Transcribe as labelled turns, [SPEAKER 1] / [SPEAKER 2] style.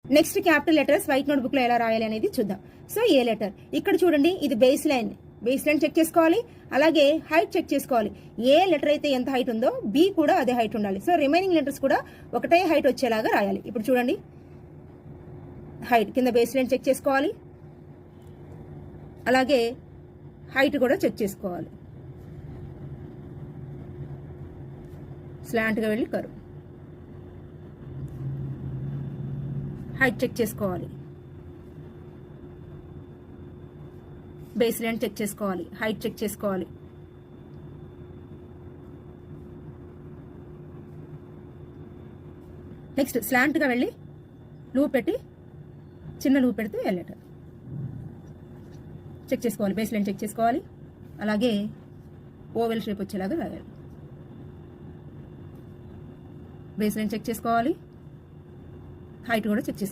[SPEAKER 1] Next capital letters white note book లో ఎలా రాయాలి అనేది చూద్దాం. సో ఏ లెటర్ ఇక్కడ చూడండి, ఇది బేస్ లైన్ చెక్ చేసుకోవాలి. అలాగే హైట్ చెక్ చేసుకోవాలి. ఏ లెటర్ అయితే ఎంత హైట్ ఉందో బి కూడా అదే హైట్ ఉండాలి. సో రిమైనింగ్ లెటర్స్ కూడా ఒకటే హైట్ వచ్చేలాగా రాయాలి. ఇప్పుడు చూడండి, హైట్ కింద బేస్ లైన్ చెక్ చేసుకోవాలి. అలాగే హైట్ కూడా చెక్ చేసుకోవాలి. స్లాంట్గా వెళ్ళి కర్వ్. హైట్ చెక్ చేసుకోవాలి. బేస్ లైన్ చెక్ చేసుకోవాలి. హైట్ చెక్ చేసుకోవాలి. నెక్స్ట్ స్లాంట్గా వెళ్ళి లూప్ పెట్టి చిన్న లూప్ పెడితే లెటర్ చెక్ చేసుకోవాలి. బేస్ లైన్ చెక్ చేసుకోవాలి. అలాగే ఓవెల్ షేప్ వచ్చేలాగా రాయాలి. బేస్ లైన్ చెక్ చేసుకోవాలి. హైట్ కూడా చెక్ చేసుకోవాలి.